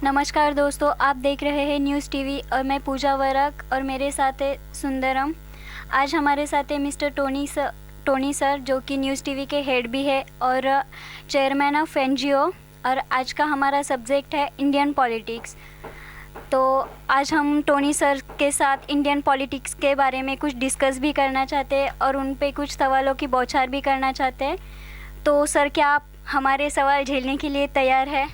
नमस्कार दोस्तों, आप देख रहे हैं न्यूज़ टीवी और मैं पूजा वरक और मेरे साथ है सुंदरम। आज हमारे साथ है मिस्टर टोनी सर जो कि न्यूज़ टीवी के हेड भी है और चेयरमैन ऑफ एनजीओ। और आज का हमारा सब्जेक्ट है इंडियन पॉलिटिक्स। तो आज हम टोनी सर के साथ इंडियन पॉलिटिक्स के बारे में कुछ डिस्कस भी करना चाहते हैं और उन पे कुछ सवालों की बौछार भी करना चाहते हैं। तो सर, क्या आप हमारे सवाल झेलने के लिए तैयार है?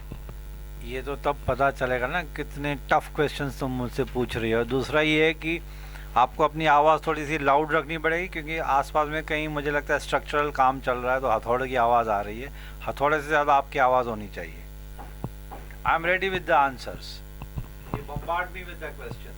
ये तो तब पता चलेगा ना कितने टफ क्वेश्चंस तुम मुझसे पूछ रही हो। दूसरा ये है कि आपको अपनी आवाज़ थोड़ी सी लाउड रखनी पड़ेगी, क्योंकि आसपास में कहीं मुझे लगता है स्ट्रक्चरल काम चल रहा है, तो हथौड़े की आवाज़ आ रही है। हथौड़े से ज़्यादा आपकी आवाज़ होनी चाहिए। I am ready with the answers. Bombard me with the questions.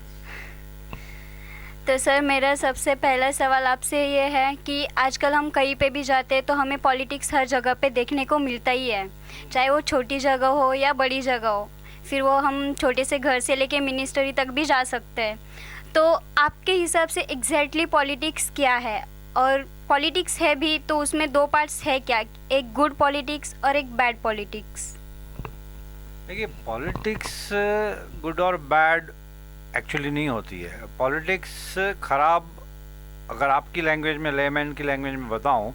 तो सर, मेरा सबसे पहला सवाल आपसे ये है कि आजकल हम कहीं पे भी जाते हैं तो हमें पॉलिटिक्स हर जगह पे देखने को मिलता ही है, चाहे वो छोटी जगह हो या बड़ी जगह हो। फिर वो हम छोटे से घर से लेके मिनिस्ट्री तक भी जा सकते हैं। तो आपके हिसाब से एग्जैक्टली पॉलिटिक्स क्या है, और पॉलिटिक्स है भी तो उसमें दो पार्ट्स है क्या, एक गुड पॉलिटिक्स और एक बैड पॉलिटिक्स? देखिए, पॉलिटिक्स गुड और बैड एक्चुअली नहीं होती है। पॉलिटिक्स खराब, अगर आपकी लैंग्वेज में, लेमैन की लैंग्वेज में बताऊं,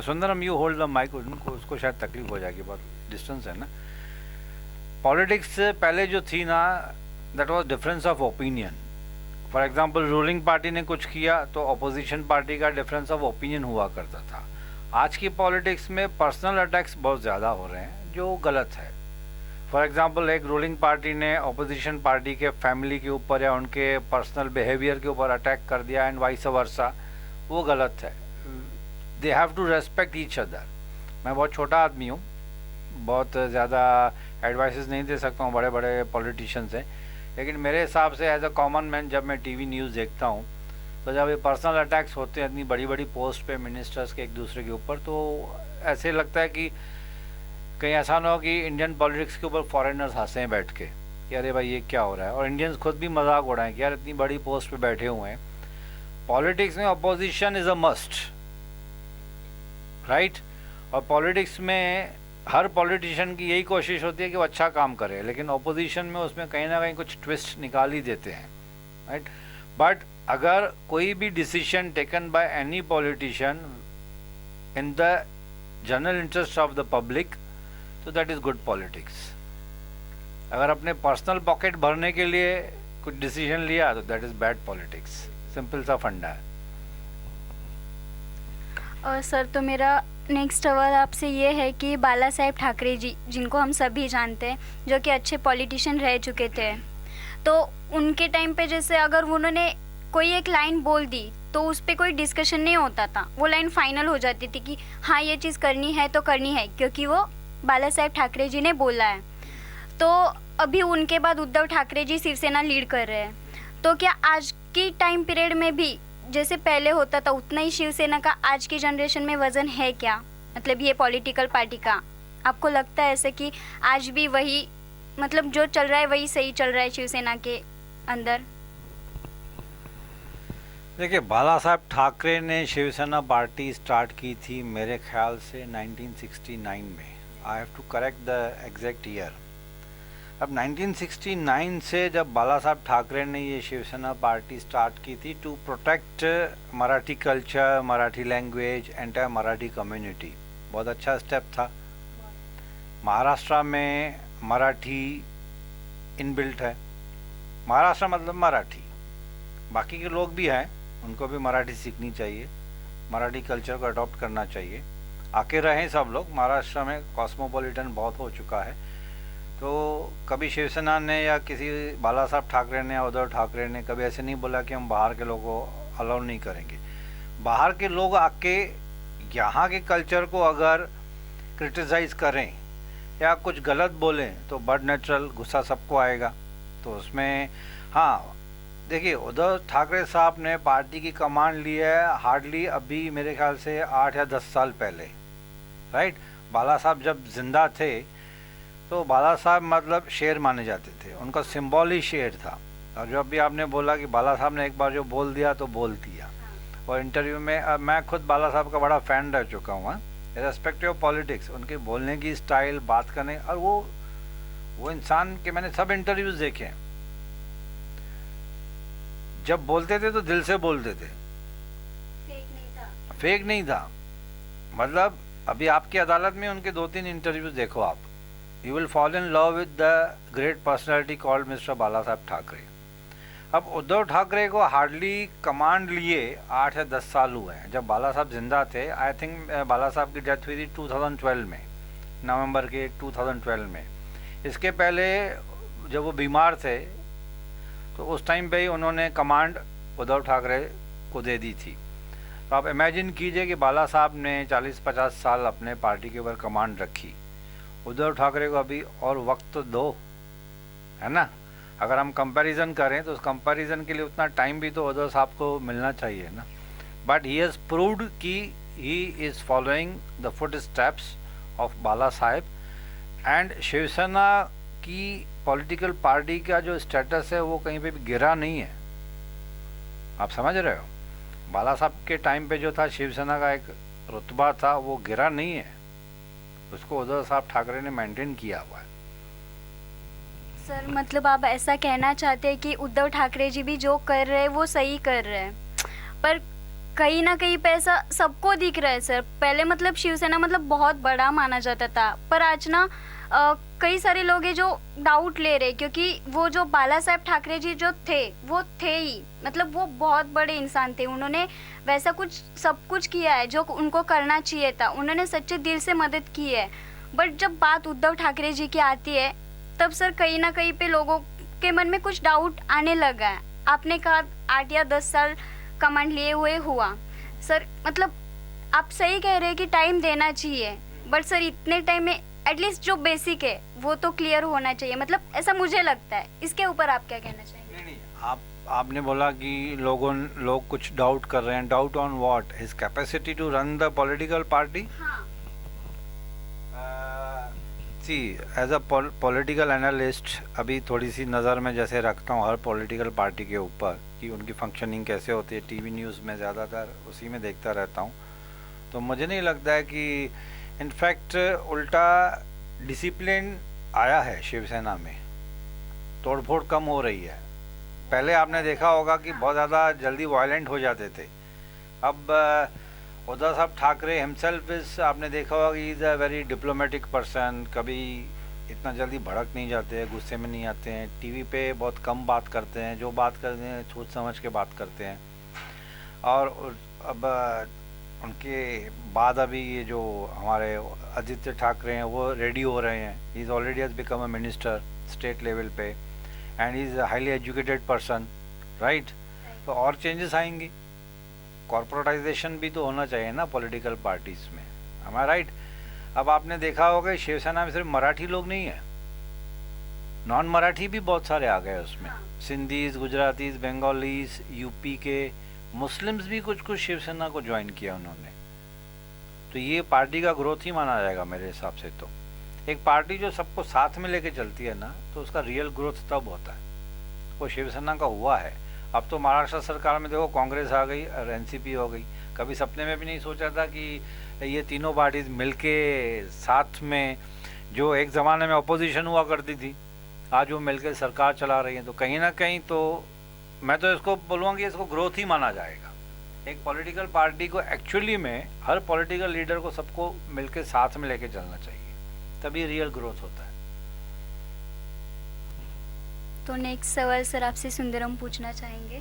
Sundaram you hold the mic, उसको शायद तकलीफ हो जाएगी, बहुत डिस्टेंस है ना। पॉलिटिक्स पहले जो थी ना, that vas deferens of opinion. For example, ruling party ने कुछ किया तो अपोजिशन पार्टी का डिफरेंस ऑफ ओपिनियन हुआ करता था। आज की पॉलिटिक्स में पर्सनल अटैक्स बहुत ज़्यादा हो रहे हैं, जो गलत है। फॉर एग्जांपल, एक रूलिंग पार्टी ने अपोजिशन पार्टी के फैमिली के ऊपर या उनके पर्सनल बिहेवियर के ऊपर अटैक कर दिया, एंड वाइस वर्सा, वो गलत है। They have to respect each other. मैं बहुत छोटा आदमी हूँ, बहुत ज़्यादा एडवाइसेस नहीं दे सकता हूँ बड़े बड़े पॉलिटिशियन से, लेकिन मेरे हिसाब से एज अ कॉमन मैन जब मैं टीवी न्यूज़ देखता हूँ, तो जब ये पर्सनल अटैक्स होते हैं इतनी बड़ी बड़ी पोस्ट पे मिनिस्टर्स के एक दूसरे के ऊपर, तो ऐसे लगता है कि कहीं ऐसा ना हो कि इंडियन पॉलिटिक्स के ऊपर फॉरेनर्स हंसे हैं बैठ के कि अरे भाई ये क्या हो रहा है, और इंडियंस खुद भी मजाक उड़ाएं कि यार इतनी बड़ी पोस्ट पे बैठे हुए हैं। पॉलिटिक्स में opposition is a must, right. और पॉलिटिक्स में हर पॉलिटिशियन की यही कोशिश होती है कि वो अच्छा काम करे, लेकिन अपोजिशन में उसमें कहीं ना कहीं कुछ ट्विस्ट निकाल ही देते हैं, राइट। बट अगर कोई भी decision taken by any politician in the general interest of the public, तो दैट इज़ गुड पॉलिटिक्स। अगर अपने पर्सनल पॉकेट भरने के लिए कुछ डिसीजन लिया तो that is bad politics. Simple सा फंडा है। और सर, तो मेरा नेक्स्ट सवाल आपसे ये है कि बाला साहेब ठाकरे जी, जिनको हम सभी जानते हैं, जो कि अच्छे पॉलिटिशियन रह चुके थे, तो उनके टाइम पे जैसे अगर उन्होंने कोई एक लाइन बोल दी तो उस पर कोई डिस्कशन नहीं होता था, वो लाइन फाइनल हो जाती थी कि हाँ ये चीज़ करनी है तो करनी है, क्योंकि वो बाला साहेब ठाकरे जी ने बोला है। तो अभी उनके बाद उद्धव ठाकरे जी शिवसेना लीड कर रहे हैं, तो क्या आज की टाइम पीरियड में भी जैसे पहले होता था उतना ही शिवसेना का आज की जनरेशन में वजन है क्या, मतलब ये पॉलिटिकल पार्टी का? आपको लगता है ऐसे कि आज भी वही, मतलब जो चल रहा है वही सही चल रहा है शिवसेना के अंदर? देखिए, बाला साहब ठाकरे ने शिवसेना पार्टी स्टार्ट की थी मेरे ख्याल से 1969 में। I have to correct the exact year. अब 1969 से जब बाला साहब ठाकरे ने ये शिवसेना पार्टी स्टार्ट की थी to protect Marathi culture, Marathi language, entire Marathi community, बहुत अच्छा स्टेप था। महाराष्ट्र में मराठी इनबिल्ट है। महाराष्ट्र मतलब मराठी, बाकी के लोग भी हैं, उनको भी मराठी सीखनी चाहिए, मराठी कल्चर को अडॉप्ट करना चाहिए। आके रहें सब लोग। महाराष्ट्र में कॉस्मोपॉलिटन बहुत हो चुका है, तो कभी शिवसेना ने या किसी बाला साहब ठाकरे ने या उद्धव ठाकरे ने कभी ऐसे नहीं बोला कि हम बाहर के लोगों को अलाउ नहीं करेंगे। बाहर के लोग आके यहाँ के कल्चर को अगर क्रिटिसाइज़ करें या कुछ गलत बोलें तो बड़ नेचुरल गुस्सा सबको आएगा। तो उसमें हाँ, देखिए, उद्धव ठाकरे साहब ने पार्टी की कमांड ली है हार्डली अभी मेरे ख्याल से 8 या 10 साल पहले, राइट। बाला साहब जब जिंदा थे तो बाला साहब मतलब शेर माने जाते थे, उनका सिंबल ही शेर था। और जब भी आपने बोला कि बाला साहब ने एक बार जो बोल दिया तो बोल दिया, और इंटरव्यू में मैं खुद बाला साहब का बड़ा फ़ैन रह चुका हूँ, रेस्पेक्टिव ऑफ पॉलिटिक्स, उनके बोलने की स्टाइल, बात करने, और वो वो इंसान के मैंने सब इंटरव्यूज देखे हैं, जब बोलते थे तो दिल से बोलते थे, फेक नहीं था। मतलब अभी आपकी अदालत में उनके 2-3 इंटरव्यूज देखो आप, you will fall in love with the great personality called mister Bala Saheb Thackeray. अब उद्धव ठाकरे को हार्डली कमांड लिए 8 या 10 साल हुए हैं। जब बाला साहब जिंदा थे, आई थिंक बाला साहब की डेथ हुई थी 2012 में, नवंबर के 2012 में। इसके पहले जब वो बीमार थे तो उस टाइम पे ही उन्होंने कमांड उद्धव ठाकरे को दे दी थी। तो आप इमेजिन कीजिए कि बाला साहब ने 40-50 साल अपने पार्टी के ऊपर कमांड रखी, उद्धव ठाकरे को अभी और वक्त दो, है ना। अगर हम कंपैरिजन करें तो उस कंपैरिजन के लिए उतना टाइम भी तो उद्धव साहब को मिलना चाहिए ना। बट ही हैज़ प्रूव्ड कि he is following the foot steps of Bala Saheb. And Shivsena की पॉलिटिकल पार्टी का जो स्टेटस है वो कहीं पे भी गिरा नहीं है, आप समझ रहे हो। बाला साहब के टाइम पे जो था शिवसेना का एक रुतबा था वो गिरा नहीं है, उसको उद्धव साहब ठाकरे ने मेंटेन किया हुआ है। सर मतलब आप ऐसा कहना चाहते हैं कि उद्धव ठाकरे जी भी जो कर रहे हैं वो सही कर रहे हैं, पर कहीं ना कहीं पे ऐसा सबको दिख रहा है सर। पहले मतलब शिवसेना मतलब बहुत बड़ा माना जाता था, पर आज ना कई सारे लोग हैं जो डाउट ले रहे, क्योंकि वो जो बाला साहेब ठाकरे जी जो थे वो थे ही, मतलब वो बहुत बड़े इंसान थे। उन्होंने वैसा कुछ सब कुछ किया है जो उनको करना चाहिए था, उन्होंने सच्चे दिल से मदद की है। बट जब बात उद्धव ठाकरे जी की आती है तब सर कहीं ना कहीं पे लोगों के मन में कुछ डाउट आने लगा है। आपने कहा 8 या 10 साल कमांड लिए हुए हुआ, सर मतलब आप सही कह रहे हैं कि टाइम देना चाहिए, बट सर इतने टाइम में एटलीस्ट जो बेसिक है वो तो क्लियर होना चाहिए, मतलब ऐसा मुझे लगता है। इसके ऊपर आप क्या कहना चाहेंगे? नहीं, आपने बोला कि लोग कुछ डाउट कर रहे हैं। Doubt on what? His capacity to run the political party. See as a political analyst अभी थोड़ी सी नज़र में जैसे रखता हूँ हर पॉलिटिकल पार्टी के ऊपर कि उनकी फंक्शनिंग कैसे होती है, टीवी न्यूज़ में ज़्यादातर उसी में देखता रहता हूँ। तो मुझे नहीं लगता है कि इनफैक्ट उल्टा डिसिप्लिन आया है शिवसेना में, तोड़फोड़ कम हो रही है। पहले आपने देखा होगा कि बहुत ज़्यादा जल्दी वायलेंट हो जाते थे। अब उद्धव साहब ठाकरे हिमसेल्फ इज, आपने देखा होगा कि is a very diplomatic person, कभी इतना जल्दी भड़क नहीं जाते, गुस्से में नहीं आते हैं, टीवी पे बहुत कम बात करते हैं, जो बात करते हैं सोच समझ के बात करते हैं। और अब उनके बाद अभी ये जो हमारे आदित्य ठाकरे हैं वो रेडी हो रहे हैं। He is already has become a minister state level पे and he is a highly educated person, right. तो और चेंजेस आएंगी, कॉर्पोरेटाइजेशन भी तो होना चाहिए ना पॉलिटिकल पार्टीज में, am I राइट। अब आपने देखा होगा शिवसेना में सिर्फ मराठी लोग नहीं है, नॉन मराठी भी बहुत सारे आ गए उसमें, सिंधीज, गुजरातीज, बंगालीज, यूपी के मुस्लिम्स भी कुछ शिवसेना को ज्वाइन किया उन्होंने। तो ये पार्टी का ग्रोथ ही माना जाएगा मेरे हिसाब से। तो एक पार्टी जो सबको साथ में लेके चलती है ना, तो उसका रियल ग्रोथ तब होता है, वो शिवसेना का हुआ है। अब तो महाराष्ट्र सरकार में देखो कांग्रेस आ गई और एनसीपी हो गई। कभी सपने में भी नहीं सोचा था कि ये तीनों पार्टीज मिलके साथ में, जो एक ज़माने में अपोजिशन हुआ करती थी, आज वो मिलकर सरकार चला रही है। तो कहीं ना कहीं तो मैं तो इसको बोलूँगा कि इसको ग्रोथ ही माना जाएगा। एक पॉलिटिकल पार्टी को एक्चुअली में हर पॉलिटिकल लीडर को सबको मिलकर साथ में लेके चलना चाहिए, तभी रियल ग्रोथ होता है। तो नेक्स्ट सवाल सर आपसे सुंदरम पूछना चाहेंगे।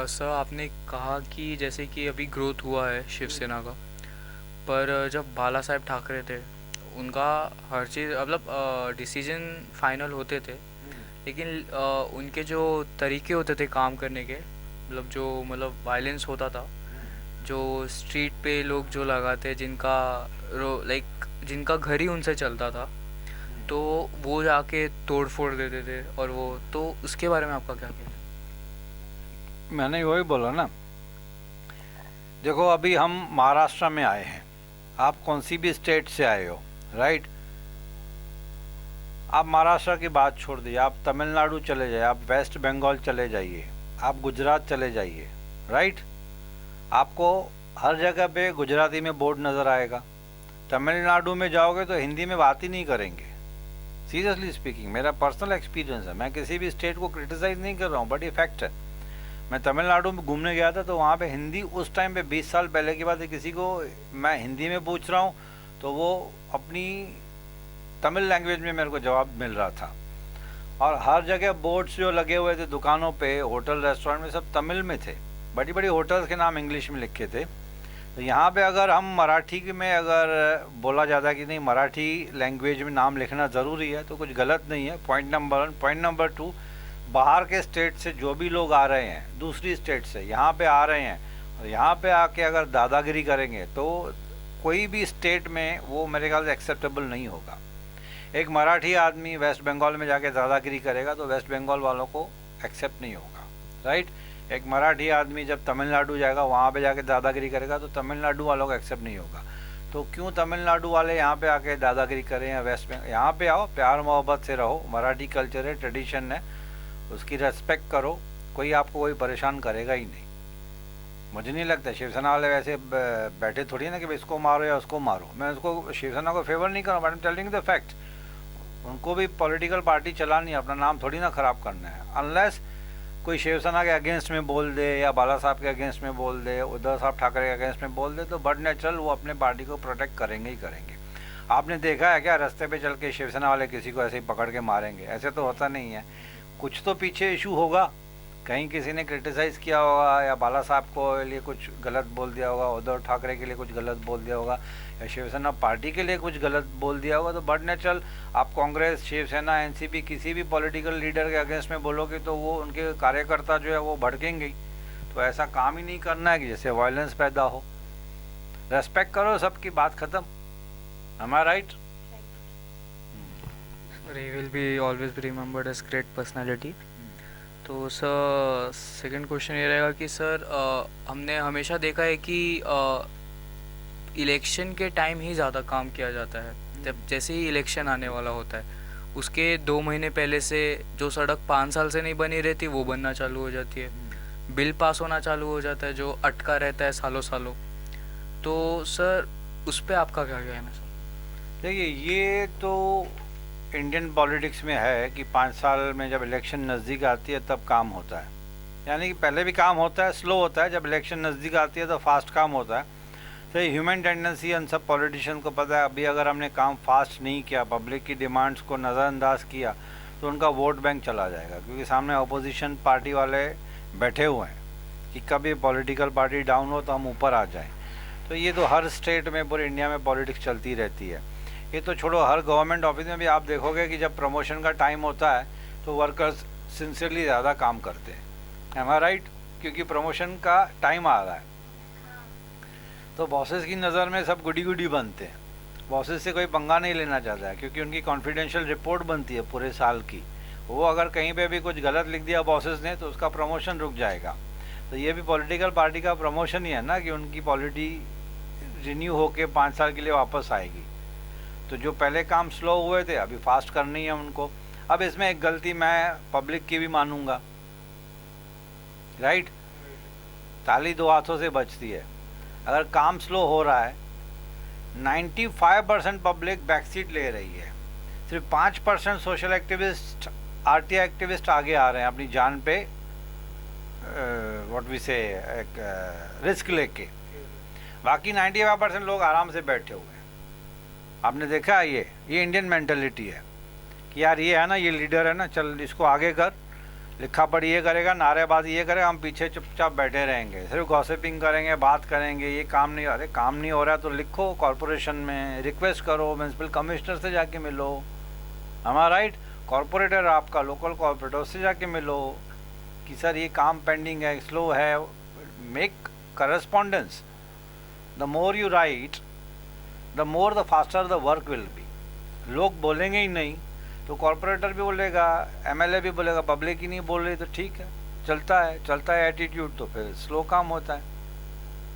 सर आपने कहा कि जैसे कि अभी ग्रोथ हुआ है शिवसेना का, पर जब बाला साहेब ठाकरे थे उनका हर चीज़ मतलब डिसीजन फाइनल होते थे, लेकिन उनके जो तरीके होते थे काम करने के, मतलब वायलेंस होता था, जो स्ट्रीट पे लोग जो लगाते, जिनका घर ही उनसे चलता था, तो वो जाके तोड़ फोड़ देते थे। और वो तो उसके बारे में आपका क्या कहना है? मैंने वही बोला ना, देखो अभी हम महाराष्ट्र में आए हैं, आप कौन सी भी स्टेट से आए हो, राइट। आप महाराष्ट्र की बात छोड़ दीजिए, आप तमिलनाडु चले जाइए, आप वेस्ट बंगाल चले जाइए, आप गुजरात चले जाइए, राइट। आपको हर जगह पे गुजराती में बोर्ड नज़र आएगा, तमिलनाडु में जाओगे तो हिंदी में बात ही नहीं करेंगे। सीरियसली स्पीकिंग, मेरा पर्सनल एक्सपीरियंस है, मैं किसी भी स्टेट को क्रिटिसाइज नहीं कर रहा हूँ, बट ये फैक्ट है। मैं तमिलनाडु में घूमने गया था तो वहाँ पे हिंदी उस टाइम पे 20 साल पहले की बात है, किसी को मैं हिंदी में पूछ रहा हूँ तो वो अपनी तमिल लैंग्वेज में मेरे को जवाब मिल रहा था। और हर जगह बोर्ड्स जो लगे हुए थे दुकानों पे, होटल रेस्टोरेंट में, सब तमिल में थे। बड़ी बड़ी होटल्स के नाम इंग्लिश में लिखे थे। तो यहाँ पे अगर हम मराठी में अगर बोला जाता है कि नहीं मराठी लैंग्वेज में नाम लिखना ज़रूरी है तो कुछ गलत नहीं है, पॉइंट नंबर 1। पॉइंट नंबर 2, बाहर के स्टेट से जो भी लोग आ रहे हैं, दूसरी स्टेट से यहाँ पे आ रहे हैं, और यहाँ पे आके अगर दादागिरी करेंगे तो कोई भी स्टेट में वो मेरे ख्याल से एक्सेप्टेबल नहीं होगा। एक मराठी आदमी वेस्ट बंगाल में जाके दादागिरी करेगा तो वेस्ट बंगाल वालों को एक्सेप्ट नहीं होगा, राइट। एक मराठी आदमी जब तमिलनाडु जाएगा वहाँ पे जाके दादागिरी करेगा तो तमिलनाडु वालों को एक्सेप्ट नहीं होगा। तो क्यों तमिलनाडु वाले यहाँ पे आके दादागिरी करें या वेस्ट बंगाल? यहाँ पे आओ, प्यार मोहब्बत से रहो, मराठी कल्चर है, ट्रेडिशन है, उसकी रेस्पेक्ट करो, कोई आपको कोई परेशान करेगा ही नहीं। मुझे नहीं लगता शिवसेना वाले वैसे बैठे थोड़ी ना कि इसको मारो या उसको मारो। मैं उसको शिवसेना को फेवर नहीं कर रहा हूँ, but I am telling the fact. उनको भी पॉलिटिकल पार्टी चलानी है, अपना नाम थोड़ी ना ख़राब करना है। अनलेस कोई शिवसेना के अगेंस्ट में बोल दे या बाला साहब के अगेंस्ट में बोल दे, उद्धव साहब ठाकरे के अगेंस्ट में बोल दे, तो बट नेचुरल वो अपने पार्टी को प्रोटेक्ट करेंगे ही करेंगे। आपने देखा है क्या रास्ते पे चल के शिवसेना वाले किसी को ऐसे ही पकड़ के मारेंगे? ऐसे तो होता नहीं है। कुछ तो पीछे इशू होगा, कहीं किसी ने क्रिटिसाइज़ किया होगा या बाला साहब को लिए कुछ गलत बोल दिया होगा, उद्धव ठाकरे के लिए कुछ गलत बोल दिया होगा, या शिवसेना पार्टी के लिए कुछ गलत बोल दिया होगा। तो बट नेचुरल आप कांग्रेस, शिवसेना, एनसीपी किसी भी पॉलिटिकल लीडर के अगेंस्ट में बोलोगे तो वो उनके कार्यकर्ता जो है वो भड़केंगे ही। तो ऐसा काम ही नहीं करना है कि जैसे वायलेंस पैदा हो। रेस्पेक्ट करो सबकी, बात ख़त्म। Am I right? He will be always be remembered as great personality. तो सर सेकंड क्वेश्चन ये रहेगा कि सर हमने हमेशा देखा है कि इलेक्शन के टाइम ही ज़्यादा काम किया जाता है। जब जैसे ही इलेक्शन आने वाला होता है उसके 2 महीने पहले से जो सड़क 5 साल से नहीं बनी रहती वो बनना चालू हो जाती है, बिल पास होना चालू हो जाता है जो अटका रहता है सालों सालों। तो सर उस पर आपका क्या कहना है सर? देखिए, ये तो इंडियन पॉलिटिक्स में है कि 5 साल में जब इलेक्शन नज़दीक आती है तब काम होता है। यानी कि पहले भी काम होता है, स्लो होता है, जब इलेक्शन नज़दीक आती है तो फास्ट काम होता है। तो ये ह्यूमन टेंडेंसी उन सब पॉलिटिशियन को पता है। अभी अगर हमने काम फास्ट नहीं किया, पब्लिक की डिमांड्स को नज़रअंदाज किया, तो उनका वोट बैंक चला जाएगा, क्योंकि सामने अपोजिशन पार्टी वाले बैठे हुए हैं कि कभी पॉलिटिकल पार्टी डाउन हो तो हम ऊपर आ जाएं। तो ये तो हर स्टेट में, पूरे इंडिया में पॉलिटिक्स चलती रहती है। ये तो छोड़ो, हर गवर्नमेंट ऑफिस में भी आप देखोगे कि जब प्रमोशन का टाइम होता है तो वर्कर्स सिंसियरली ज़्यादा काम करते हैं। M I right? क्योंकि प्रमोशन का टाइम आ रहा है तो बॉसेस की नज़र में सब गुडी गुडी बनते हैं। बॉसेस से कोई पंगा नहीं लेना चाहता है, क्योंकि उनकी कॉन्फिडेंशियल रिपोर्ट बनती है पूरे साल की। वो अगर कहीं पे भी कुछ गलत लिख दिया बॉसेस ने तो उसका प्रमोशन रुक जाएगा। तो ये भी पॉलिटिकल पार्टी का प्रमोशन ही है ना, कि उनकी पॉलिटी रिन्यू होके 5 साल के लिए वापस आएगी। तो जो पहले काम स्लो हुए थे अभी फास्ट करनी है उनको। अब इसमें एक गलती मैं पब्लिक की भी मानूंगा, राइट? ताली 2 हाथों से बजती है। अगर काम स्लो हो रहा है, 95% पब्लिक बैकसीट ले रही है, सिर्फ 5% सोशल एक्टिविस्ट, आरटीआई एक्टिविस्ट आगे आ रहे हैं अपनी जान पे व्हाट वी से एक रिस्क लेके। बाकी 95% लोग आराम से बैठे हुए हैं। आपने देखा है ये इंडियन मेंटालिटी है कि यार ये है ना, ये लीडर है ना, चल इसको आगे कर, लिखा पढ़ी ये करेगा, नारेबाजी ये करेगा, हम पीछे चुपचाप बैठे रहेंगे, सिर्फ गॉसिपिंग करेंगे, बात करेंगे, ये काम नहीं। अरे काम नहीं हो रहा है तो लिखो कॉरपोरेशन में, रिक्वेस्ट करो, म्यूनसिपल कमिश्नर से जाके मिलो, हमारा राइट, कॉरपोरेटर आपका लोकल कॉरपोरेटर, उससे जाके मिलो कि सर ये काम पेंडिंग है, स्लो है। Make correspondence. The more you right the more the faster the work will be. लोग बोलेंगे ही नहीं तो कॉरपोरेटर भी बोलेगा, एमएलए भी बोलेगा, पब्लिक ही नहीं बोल रही तो ठीक है, चलता है एटीट्यूड, तो फिर स्लो काम होता है।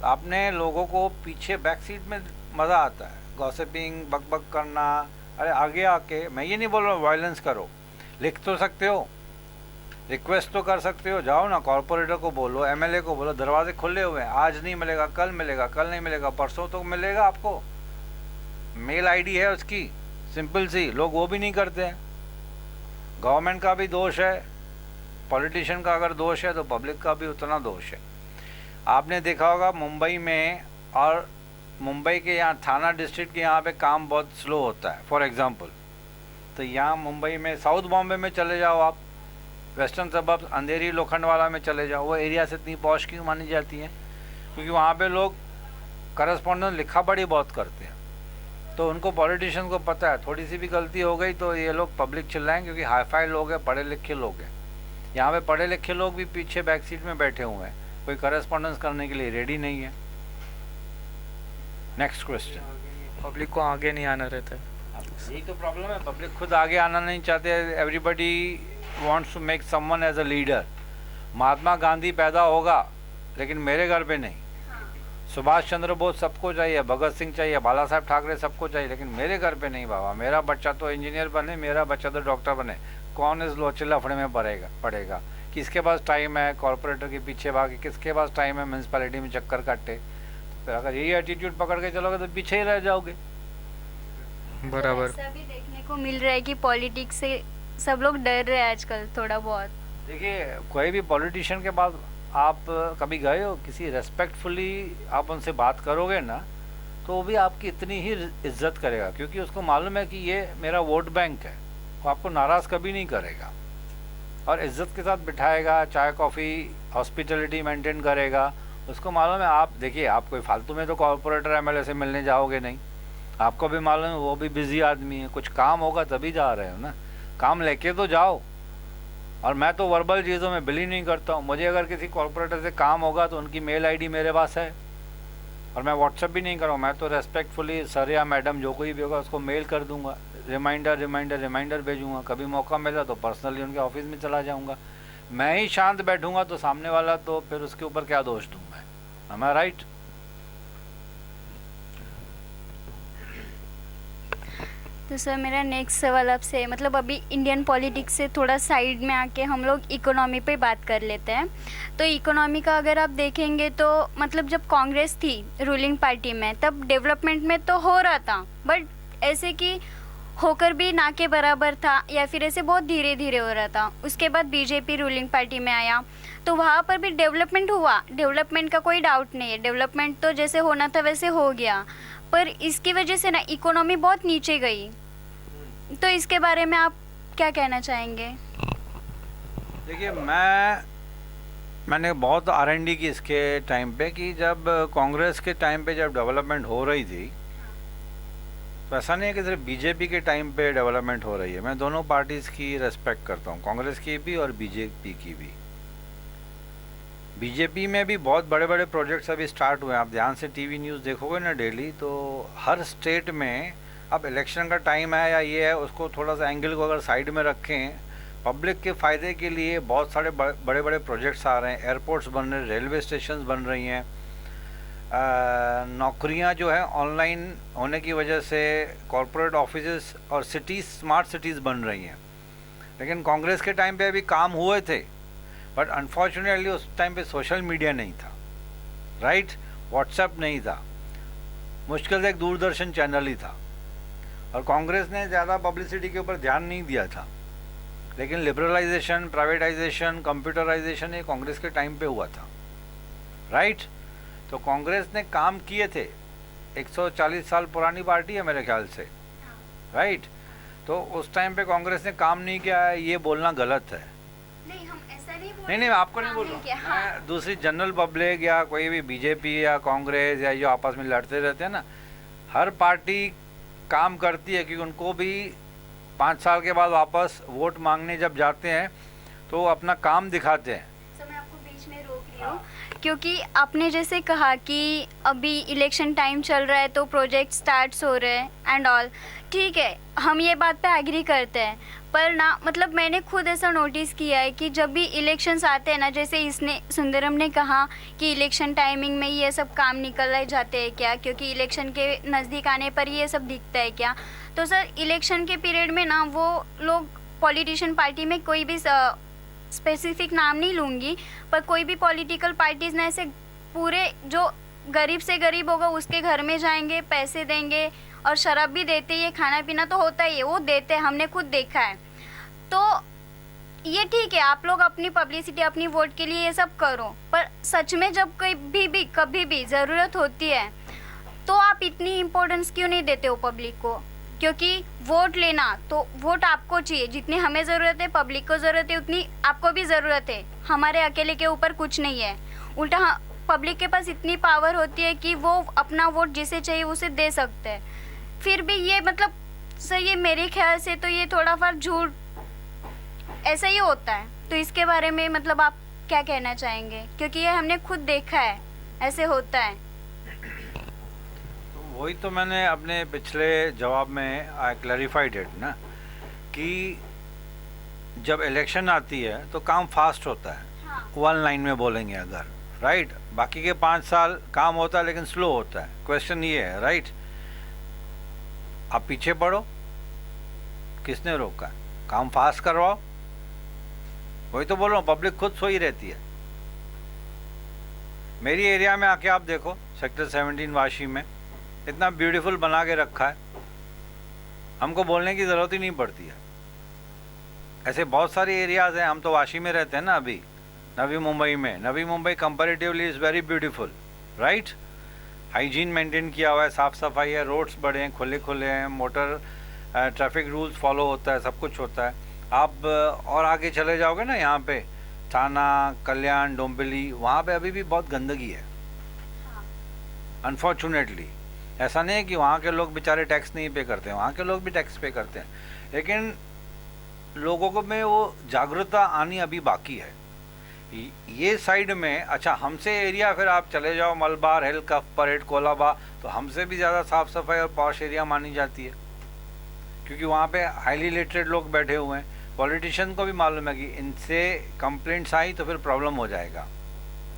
आपने लोगों को पीछे बैक सीट में मज़ा आता है, गॉसिपिंग, बकबक करना। अरे आगे आके, मैं ये नहीं बोल रहा हूँ वायलेंस करो, लिख तो सकते हो, रिक्वेस्ट तो कर सकते हो, जाओ ना कॉरपोरेटर को बोलो, एमएलए को बोलो, दरवाजे खुले हुए हैं, आज नहीं मिलेगा, कल मिलेगा, कल नहीं मिलेगा, परसों तो मिलेगा आपको। मेल आईडी है उसकी, सिंपल सी, लोग वो भी नहीं करते हैं। गवर्नमेंट का भी दोष है, पॉलिटिशियन का अगर दोष है तो पब्लिक का भी उतना दोष है। आपने देखा होगा मुंबई में, और मुंबई के यहाँ थाना डिस्ट्रिक्ट के यहाँ पे काम बहुत स्लो होता है। फॉर एग्जांपल, तो यहाँ मुंबई में साउथ बॉम्बे में चले जाओ आप, वेस्टर्न सबर्ब्स, अंधेरी लोखंडवाला में चले जाओ, वो एरिया से इतनी पॉश क्यों मानी जाती है? क्योंकि वहाँ पे लोग करस्पॉन्डेंस लिखा पढ़ी बहुत करते हैं। तो उनको पॉलिटिशियन को पता है थोड़ी सी भी गलती हो गई तो ये लोग पब्लिक चिल्लाएंगे, क्योंकि हाई फाई लोग हैं, पढ़े लिखे लोग हैं। यहाँ पे पढ़े लिखे लोग भी पीछे बैक सीट में बैठे हुए हैं, कोई करस्पॉन्डेंस करने के लिए रेडी नहीं है। Next question. पब्लिक को आगे नहीं आना रहता है। यही तो प्रॉब्लम है, पब्लिक खुद आगे आना नहीं चाहते। Everybody wants to make someone as a leader. Mahatma Gandhi पैदा होगा लेकिन मेरे घर पे नहीं। सुभाष चंद्र बोस सबको चाहिए, भगत सिंह चाहिए, बाला साहब ठाकरे सबको चाहिए, लेकिन मेरे घर पे नहीं बाबा। मेरा बच्चा तो इंजीनियर बने, मेरा बच्चा तो डॉक्टर बने। कौन इस लोचे लफड़े में पड़ेगा? किसके पास टाइम है कॉरपोरेटर के पीछे भागे? किसके पास टाइम है म्यूनसिपैलिटी में चक्कर काटे? तो अगर यही एटीट्यूड पकड़ के चलोगे तो पीछे ही रह जाओगे। बराबर। ऐसा भी देखने को मिल रहा है कि पॉलिटिक्स से सब लोग डर रहे हैं आजकल थोड़ा बहुत। देखिए, कोई भी पॉलिटिशियन के पास आप कभी गए हो, किसी रेस्पेक्टफुली आप उनसे बात करोगे ना, तो वो भी आपकी इतनी ही इज्जत करेगा, क्योंकि उसको मालूम है कि ये मेरा वोट बैंक है। वो आपको नाराज़ कभी नहीं करेगा और इज्जत के साथ बिठाएगा, चाय कॉफ़ी हॉस्पिटलिटी मेंटेन करेगा। उसको मालूम है, आप देखिए, आप कोई फालतू में तो कॉर्पोरेटर एमएलए से मिलने जाओगे नहीं। आपको भी मालूम है वो भी बिजी आदमी है, कुछ काम होगा तभी जा रहे हो ना, काम लेके तो जाओ। और मैं तो वर्बल चीज़ों में बिलीव नहीं करता हूँ। मुझे अगर किसी कॉर्पोरेटर से काम होगा तो उनकी मेल आईडी मेरे पास है, और मैं व्हाट्सएप भी नहीं करूँ। मैं तो रेस्पेक्टफुली सर या मैडम जो कोई भी होगा उसको मेल कर दूंगा, रिमाइंडर भेजूंगा। कभी मौका मिला तो पर्सनली उनके ऑफिस में चला जाऊँगा। मैं ही शांत बैठूंगा तो सामने वाला तो फिर उसके ऊपर क्या दोष दूँ मैं? M I right? तो सर मेरा नेक्स्ट सवाल आपसे, मतलब अभी इंडियन पॉलिटिक्स से थोड़ा साइड में आके हम लोग इकोनॉमी पे बात कर लेते हैं। तो इकोनॉमी का अगर आप देखेंगे तो मतलब जब कांग्रेस थी रूलिंग पार्टी में तब डेवलपमेंट में तो हो रहा था, बट ऐसे कि होकर भी ना के बराबर था, या फिर ऐसे बहुत धीरे धीरे हो रहा था। उसके बाद बीजेपी रूलिंग पार्टी में आया तो वहाँ पर भी डेवलपमेंट हुआ, डेवलपमेंट का कोई डाउट नहीं है, डेवलपमेंट तो जैसे होना था वैसे हो गया, पर इसकी वजह से ना इकोनॉमी बहुत नीचे गई। तो इसके बारे में आप क्या कहना चाहेंगे? देखिए, मैंने बहुत R&D की इसके टाइम पे, कि जब कांग्रेस के टाइम पे जब डेवलपमेंट हो रही थी तो ऐसा नहीं है कि सिर्फ बीजेपी के टाइम पे डेवलपमेंट हो रही है। मैं दोनों पार्टीज़ की रेस्पेक्ट करता हूँ, कांग्रेस की भी और बीजेपी की भी। बीजेपी में भी बहुत बड़े बड़े प्रोजेक्ट्स अभी स्टार्ट हुए हैं। आप ध्यान से टीवी न्यूज़ देखोगे ना डेली, तो हर स्टेट में अब इलेक्शन का टाइम है या ये है, उसको थोड़ा सा एंगल को अगर साइड में रखें, पब्लिक के फ़ायदे के लिए बहुत सारे बड़े बड़े प्रोजेक्ट्स आ रहे हैं। एयरपोर्ट्स बन रहे हैं, रेलवे स्टेशन बन रही हैं, नौकरियां जो है ऑनलाइन होने की वजह से कॉरपोरेट ऑफिसेस और सिटीज़, स्मार्ट सिटीज़ बन रही हैं। लेकिन कांग्रेस के टाइम पे अभी काम हुए थे, बट अनफॉर्चुनेटली उस टाइम पे सोशल मीडिया नहीं था, राइट? व्हाट्सएप नहीं था, मुश्किल से एक दूरदर्शन चैनल ही था, और कांग्रेस ने ज़्यादा पब्लिसिटी के ऊपर ध्यान नहीं दिया था। लेकिन लिबरलाइजेशन, प्राइवेटाइजेशन, कंप्यूटराइजेशन ये कांग्रेस के टाइम पे हुआ था, राइट? तो कांग्रेस ने काम किए थे। 140 साल पुरानी पार्टी है मेरे ख्याल से, राइट? तो उस टाइम पे कांग्रेस ने काम नहीं किया है, ये बोलना गलत है। नहीं, हम ऐसा नहीं बोल नहीं, आपको नहीं बोल रहा, हाँ। मैं दूसरी जनरल पब्लिक या कोई भी बीजेपी या कांग्रेस या जो आपस में लड़ते रहते हैं ना, हर पार्टी काम करती है, क्योंकि उनको भी 5 साल के बाद वापस वोट मांगने जब जाते हैं तो वो अपना काम दिखाते हैं। सर मैं आपको बीच में रोक रही हूँ, क्योंकि आपने जैसे कहा कि अभी इलेक्शन टाइम चल रहा है तो प्रोजेक्ट स्टार्ट्स हो रहे हैं एंड ऑल, ठीक है, हम ये बात पे एग्री करते हैं। पर ना मतलब मैंने खुद ऐसा नोटिस किया है कि जब भी इलेक्शंस आते हैं ना, जैसे इसने सुंदरम ने कहा कि इलेक्शन टाइमिंग में ये सब काम निकल जाते हैं क्या, क्योंकि इलेक्शन के नज़दीक आने पर ये सब दिखता है क्या? तो सर इलेक्शन के पीरियड में ना वो लोग पॉलिटिशियन पार्टी में कोई भी स्पेसिफिक नाम नहीं लूँगी, पर कोई भी पॉलिटिकल पार्टीज़ ने ऐसे पूरे जो गरीब से गरीब होगा उसके घर में जाएंगे, पैसे देंगे और शराब भी देते ही है, खाना पीना तो होता ही है, वो देते हैं, हमने खुद देखा है। तो ये ठीक है, आप लोग अपनी पब्लिसिटी, अपनी वोट के लिए ये सब करो, पर सच में जब कभी भी ज़रूरत होती है तो आप इतनी इम्पोर्टेंस क्यों नहीं देते हो पब्लिक को? क्योंकि वोट लेना तो वोट आपको चाहिए, जितनी हमें ज़रूरत है, पब्लिक को ज़रूरत है, उतनी आपको भी ज़रूरत है। हमारे अकेले के ऊपर कुछ नहीं है। उल्टा पब्लिक के पास इतनी पावर होती है कि वो अपना वोट जिसे चाहिए उसे दे सकते हैं। फिर भी ये मतलब सर, ये मेरे ख्याल से तो ये थोड़ा फार झूठ ऐसा ही होता है। तो इसके बारे में मतलब आप क्या कहना चाहेंगे? क्योंकि ये हमने खुद देखा है, ऐसे होता है। वही तो मैंने अपने पिछले जवाब में आई क्लैरिफाइड इट ना, कि जब इलेक्शन आती है तो काम फास्ट होता है। हाँ। 1 लाइन में बोलेंगे अगर, राइट। बाकी के 5 साल काम होता है लेकिन स्लो होता है। क्वेश्चन ये है, राइट, आप पीछे पड़ो, किसने रोका? काम फास्ट करवाओ। वही तो बोल रहा हूँ, पब्लिक खुद सोई रहती है। मेरी एरिया में आके आप देखो, सेक्टर 17 वाशी में इतना ब्यूटीफुल बना के रखा है, हमको बोलने की ज़रूरत ही नहीं पड़ती है। ऐसे बहुत सारे एरियाज़ हैं। हम तो वाशी में रहते हैं ना अभी, नवी मुंबई में। Navi Mumbai comparatively is very beautiful, right. Hygiene maintain किया हुआ है, साफ़ सफाई है, रोड्स बड़े हैं, खुले खुले हैं, मोटर ट्रैफिक रूल्स फॉलो होता है, सब कुछ होता है। आप और आगे चले जाओगे ना, यहाँ पे थाना, कल्याण, डोंबिवली, वहाँ पे अभी भी बहुत गंदगी है, अनफॉर्चुनेटली। ऐसा नहीं है कि वहाँ के लोग बेचारे टैक्स नहीं पे करते हैं, वहाँ के लोग भी टैक्स पे करते हैं, लेकिन लोगों को में वो जागरूकता आनी अभी बाकी है। ये साइड में अच्छा, हमसे एरिया फिर आप चले जाओ मलबार, हिल, कफ, परेड, कोलाबा, तो हमसे भी ज़्यादा साफ़ सफाई और पॉश एरिया मानी जाती है, क्योंकि वहाँ पे हाईली लिटरेट लोग बैठे हुए हैं। पॉलिटिशियन को भी मालूम है कि इनसे कंप्लेंट्स आई तो फिर प्रॉब्लम हो जाएगा,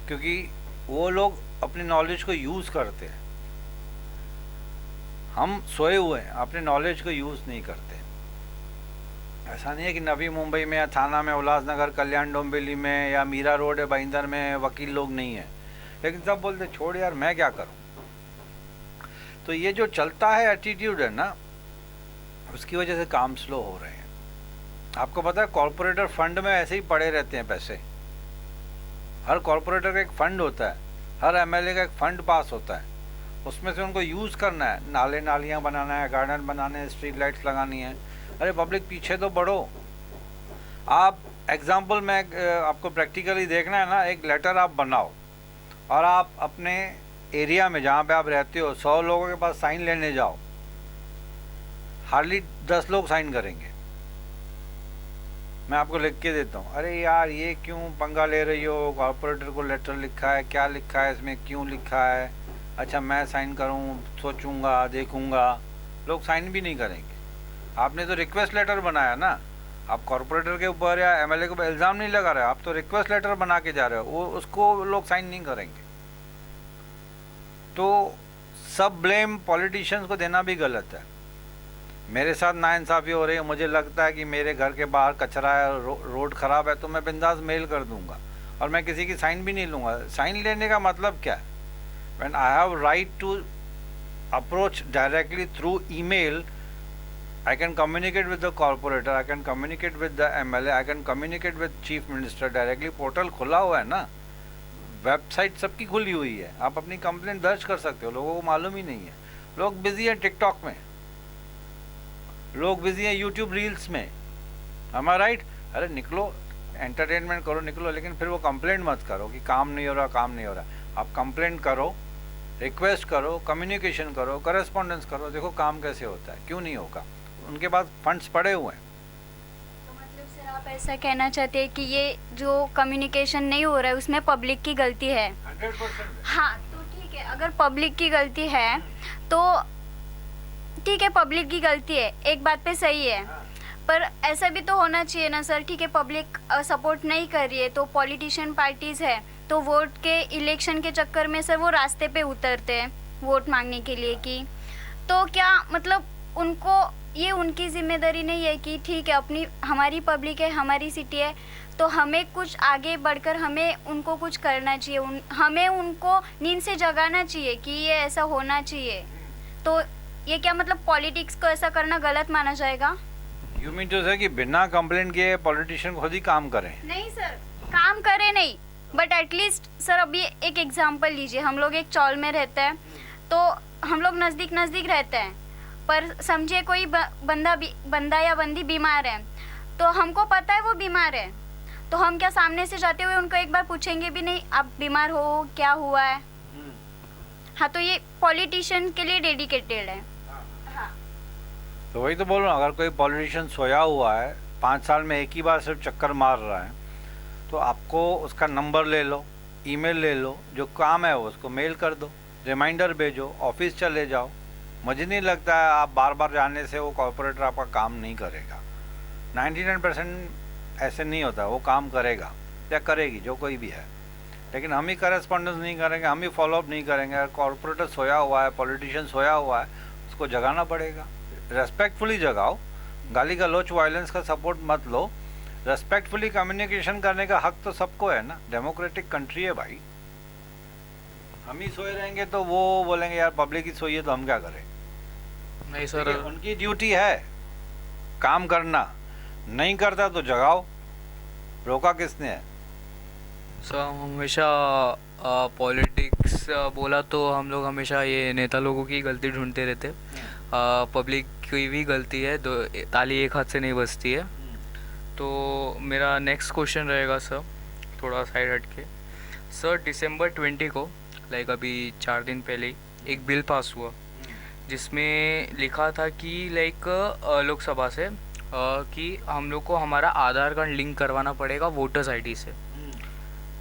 क्योंकि वो लोग अपनी नॉलेज को यूज़ करते हैं। हम सोए हुए हैं, अपने नॉलेज को यूज़ नहीं करते। ऐसा नहीं है कि नवी मुंबई में या थाना में, उल्लासनगर, कल्याण, डोंबिवली में या मीरा रोड या भाईंदर में वकील लोग नहीं हैं, लेकिन सब बोलते छोड़ यार मैं क्या करूं। तो ये जो चलता है एटीट्यूड है ना, उसकी वजह से काम स्लो हो रहे हैं। आपको पता है कॉरपोरेटर फंड में ऐसे ही पड़े रहते हैं पैसे। हर कॉरपोरेटर का एक फंड होता है, हर एमएलए का एक फंड पास होता है, उसमें से उनको यूज़ करना है। नाले नालियाँ बनाना है, गार्डन बनाने हैं, स्ट्रीट लाइट्स लगानी है। अरे पब्लिक पीछे तो बढ़ो। आप एग्जाम्पल में आपको प्रैक्टिकली देखना है ना, एक लेटर आप बनाओ और आप अपने एरिया में जहाँ पे आप रहते हो 100 लोगों के पास साइन लेने जाओ, हार्डली 10 लोग साइन करेंगे। मैं आपको लिख के देता हूँ, अरे यार ये क्यों पंगा ले रही हो, कॉर्पोरेटर को लेटर लिखा है, क्या लिखा है इसमें, क्यों लिखा है, अच्छा मैं साइन करूँ, सोचूंगा, देखूंगा। लोग साइन भी नहीं करेंगे। आपने तो रिक्वेस्ट लेटर बनाया ना, आप कॉर्पोरेटर के ऊपर या एमएलए के ऊपर इल्ज़ाम नहीं लगा रहे, आप तो रिक्वेस्ट लेटर बना के जा रहे हो, वो उसको लोग साइन नहीं करेंगे। तो सब ब्लेम पॉलिटिशियंस को देना भी गलत है। मेरे साथ नाइंसाफ़ी हो रही है, मुझे लगता है कि मेरे घर के बाहर कचरा है, रोड ख़राब है, तो मैं बिंदास मेल कर दूंगा और मैं किसी की साइन भी नहीं लूँगा। साइन लेने का मतलब क्या है? When I have right to approach directly through email, I can communicate with the corporator, I can communicate with the MLA, I can communicate with Chief Minister directly। Portal खुला हुआ है ना, वेबसाइट सबकी खुली हुई है, आप अपनी कंप्लेंट दर्ज कर सकते हो। लोगों को मालूम ही नहीं है। लोग बिजी हैं टिकटॉक में, लोग बिजी हैं यूट्यूब रील्स में। am I right? अरे निकलो, एंटरटेनमेंट करो, निकलो, लेकिन फिर वो कंप्लेंट मत करो कि काम नहीं हो रहा, काम नहीं हो रहा। आप कंप्लेंट करो, रिक्वेस्ट करो, कम्युनिकेशन करो, करस्पॉन्डेंस करो, देखो काम कैसे होता है। क्यों नहीं होगा? उनके पास फंड्स पड़े हुए हैं। तो मतलब सर आप ऐसा कहना चाहते हैं कि ये जो कम्युनिकेशन नहीं हो रहा है उसमें पब्लिक की गलती है? 100%। हाँ, तो ठीक है, अगर पब्लिक की गलती है तो ठीक है, पब्लिक की गलती है, एक बात पे सही है। पर ऐसा भी तो होना चाहिए ना सर, ठीक है पब्लिक सपोर्ट नहीं कर रही है तो पॉलिटिशियन पार्टीज़ है तो वोट के इलेक्शन के चक्कर में सर वो रास्ते पे उतरते हैं वोट मांगने के लिए कि, तो क्या मतलब उनको ये उनकी जिम्मेदारी नहीं है कि ठीक है अपनी हमारी पब्लिक है, हमारी सिटी है, तो हमें कुछ आगे बढ़कर हमें उनको कुछ करना चाहिए, हमें उनको नींद से जगाना चाहिए कि ये ऐसा होना चाहिए। तो ये क्या मतलब पॉलिटिक्स को ऐसा करना गलत माना जाएगा? यू मीन टू से कि बिना कंप्लेंट किए पॉलिटिशियन खुद ही काम करें? नहीं सर, काम करे नहीं, बट एटलीस्ट सर अभी एक एग्जांपल लीजिए, हम लोग एक चौल में रहते हैं तो हम लोग नज़दीक नज़दीक रहते हैं, पर समझिए कोई बंदा या बंदी बीमार है तो हमको पता है वो बीमार है, तो हम क्या सामने से जाते हुए उनको एक बार पूछेंगे भी नहीं आप बीमार हो, क्या हुआ है? हाँ, तो ये पॉलिटिशियन के लिए डेडिकेटेड है। हाँ। तो वही तो बोल रहा हूँ, अगर कोई पॉलिटिशियन सोया हुआ है 5 साल में एक ही बार सिर्फ चक्कर मार रहा है, तो आपको उसका नंबर ले लो, ईमेल ले लो, जो काम है उसको मेल कर दो, रिमाइंडर भेजो, ऑफिस चले जाओ। मुझे नहीं लगता है आप बार बार जाने से वो कॉर्पोरेटर आपका काम नहीं करेगा। 99% ऐसे नहीं होता, वो काम करेगा या करेगी जो कोई भी है, लेकिन हम ही करस्पॉन्डेंस नहीं करेंगे, हम ही फॉलोअप नहीं करेंगे। अगर कॉर्पोरेटर सोया हुआ है, पॉलिटिशियन सोया हुआ है, उसको जगाना पड़ेगा। रेस्पेक्टफुली जगाओ, गाली गलौच वायलेंस का सपोर्ट मत लो। रेस्पेक्टफुली कम्युनिकेशन करने का हक तो सबको है ना, डेमोक्रेटिक कंट्री है भाई। हम ही सोए रहेंगे तो वो बोलेंगे यार पब्लिक ही सोई है तो हम क्या करें? नहीं सर, उनकी ड्यूटी है काम करना, नहीं करता तो जगाओ, रोका किसने है? सर हम हमेशा पॉलिटिक्स बोला तो हम लोग हमेशा ये नेता लोगों की गलती ढूंढते रहते। पब्लिक की भी गलती है, दो ताली एक हाथ से नहीं बजती है। तो मेरा नेक्स्ट क्वेश्चन रहेगा सर, थोड़ा साइड हट के। सर दिसंबर 20 को लाइक अभी 4 दिन पहले ही एक बिल पास हुआ जिसमें लिखा था कि लाइक लोकसभा से कि हम लोग को हमारा आधार कार्ड लिंक करवाना पड़ेगा वोटर्स आईडी से,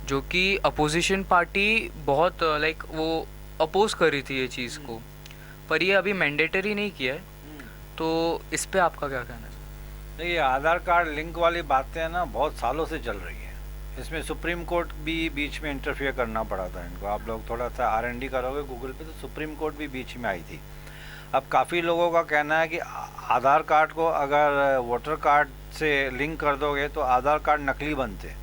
जो कि अपोजिशन पार्टी बहुत लाइक वो अपोज कर रही थी ये चीज़ को, पर ये अभी मैंडेटरी नहीं किया है। तो इस पे आपका क्या कहना है? देखिए, आधार कार्ड लिंक वाली बातें ना बहुत सालों से चल रही है। इसमें सुप्रीम कोर्ट भी बीच में इंटरफियर करना पड़ा था इनको। आप लोग थोड़ा सा R&D करोगे गूगल पे तो सुप्रीम कोर्ट भी बीच में आई थी। अब काफ़ी लोगों का कहना है कि आधार कार्ड को अगर वोटर कार्ड से लिंक कर दोगे तो आधार कार्ड नकली बनते।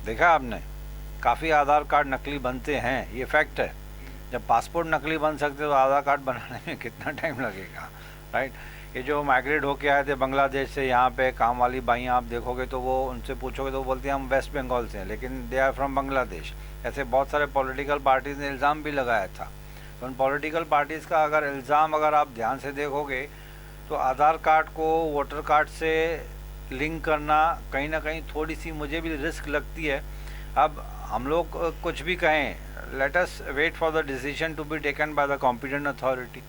देखा आपने, काफ़ी आधार कार्ड नकली बनते हैं, ये फैक्ट है। जब पासपोर्ट नकली बन सकते तो आधार कार्ड बनाने में कितना टाइम लगेगा, राइट? ये जो माइग्रेट होके आए थे बांग्लादेश से यहाँ पे काम वाली बाइयाँ आप देखोगे तो वो उनसे पूछोगे तो वो बोलती हैं हम वेस्ट बंगाल से हैं, लेकिन दे आर फ्रॉम बांग्लादेश। ऐसे बहुत सारे पॉलिटिकल पार्टीज़ ने इल्ज़ाम भी लगाया था। तो उन पॉलिटिकल पार्टीज़ का अगर इल्ज़ाम अगर आप ध्यान से देखोगे तो आधार कार्ड को वोटर कार्ड से लिंक करना कहीं ना कहीं थोड़ी सी मुझे भी रिस्क लगती है। अब हम लोग कुछ भी कहें, let us wait for the decision to be taken by the competent authority.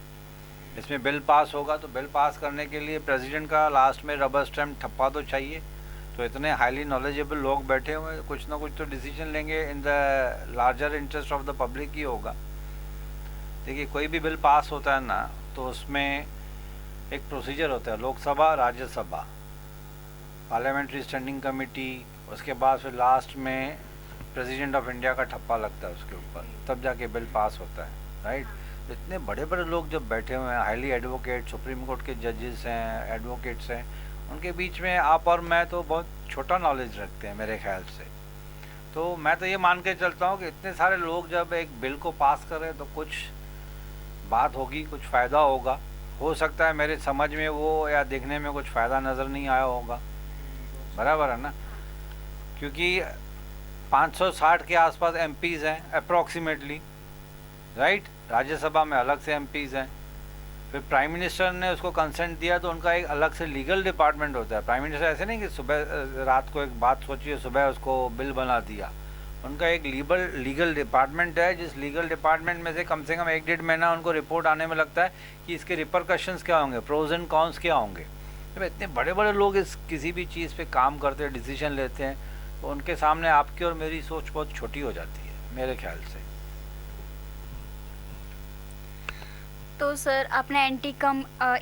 इसमें बिल पास होगा तो बिल पास करने के लिए प्रेसिडेंट का लास्ट में रबर स्टैम्प ठप्पा तो चाहिए। तो इतने हाईली नॉलेजेबल लोग बैठे हुए हैं, कुछ ना कुछ तो डिसीजन लेंगे, in the larger interest of the public ही होगा। देखिए, कोई भी बिल पास होता है ना तो उसमें एक प्रोसीजर होता है, Lok Sabha, Rajya Sabha, parliamentary standing committee, उसके बाद फिर लास्ट में प्रेसिडेंट ऑफ इंडिया का ठप्पा लगता है उसके ऊपर, तब जाके बिल पास होता है, राइट? इतने बड़े बड़े लोग जब बैठे हुए हैं, हाईली एडवोकेट, सुप्रीम कोर्ट के जजेस हैं, एडवोकेट्स हैं, उनके बीच में आप और मैं तो बहुत छोटा नॉलेज रखते हैं मेरे ख्याल से। तो मैं तो ये मान के चलता हूँ कि इतने सारे लोग जब एक बिल को पास करें तो कुछ बात होगी, कुछ फ़ायदा होगा। हो सकता है मेरे समझ में वो या देखने में कुछ फ़ायदा नज़र नहीं आया होगा, बराबर है ना? क्योंकि 560 के आसपास MPs हैं अप्रॉक्सीमेटली, राइट? राज्यसभा में अलग से MPs हैं। फिर प्राइम मिनिस्टर ने उसको कंसेंट दिया तो उनका एक अलग से लीगल डिपार्टमेंट होता है। प्राइम मिनिस्टर ऐसे नहीं कि सुबह रात को एक बात सोची और सुबह उसको बिल बना दिया। उनका एक लीगल डिपार्टमेंट है, जिस लीगल डिपार्टमेंट में से कम 1-1.5 महीना उनको रिपोर्ट आने में लगता है कि इसके रिपरकशंस क्या होंगे, प्रोज एंड कॉन्स क्या होंगे। जब इतने बड़े बड़े लोग इस किसी भी चीज़ पे काम करते हैं, डिसीजन लेते हैं, तो उनके सामने आपकी और मेरी सोच बहुत छोटी हो जाती है मेरे ख्याल से। तो सर आपने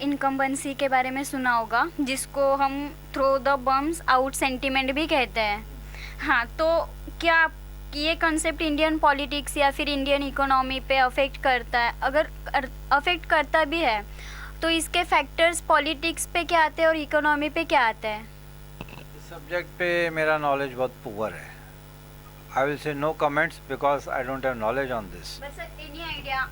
इनकम्बेंसी के बारे में सुना होगा, जिसको हम throw the bums out sentiment भी कहते हैं। हाँ, तो क्या ये कंसेप्ट इंडियन पॉलिटिक्स या फिर इंडियन इकोनॉमी पे अफेक्ट करता है? अगर अफेक्ट करता भी है तो इसके फैक्टर्स पॉलिटिक्स पे क्या आते हैं और इकोनॉमी पे क्या आते हैं? इस सब्जेक्ट पे मेरा नॉलेज बहुत पुअर है। I will say no comments because I don't have knowledge on this. But sir, any idea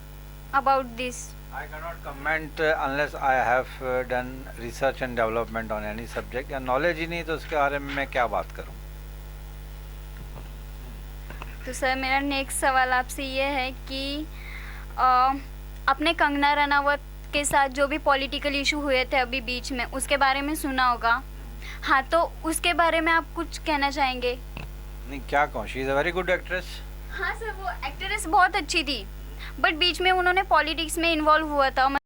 about this? I cannot comment unless I have done research and development on any subject. या knowledge ही नहीं तो उसके बारे में मैं क्या बात करूं? तो सर मेरा नेक्स्ट सवाल आपसे ये है कि आपने कंगना रनावत के साथ जो भी पॉलिटिकल इशू हुए थे अभी बीच में उसके बारे में सुना होगा, हाँ, तो उसके बारे में आप कुछ कहना चाहेंगे? नहीं, क्या कहूँ, she is a very good actress. हाँ सर, वो एक्ट्रेस बहुत अच्छी थी, बट बीच में उन्होंने पॉलिटिक्स में इन्वॉल्व हुआ था,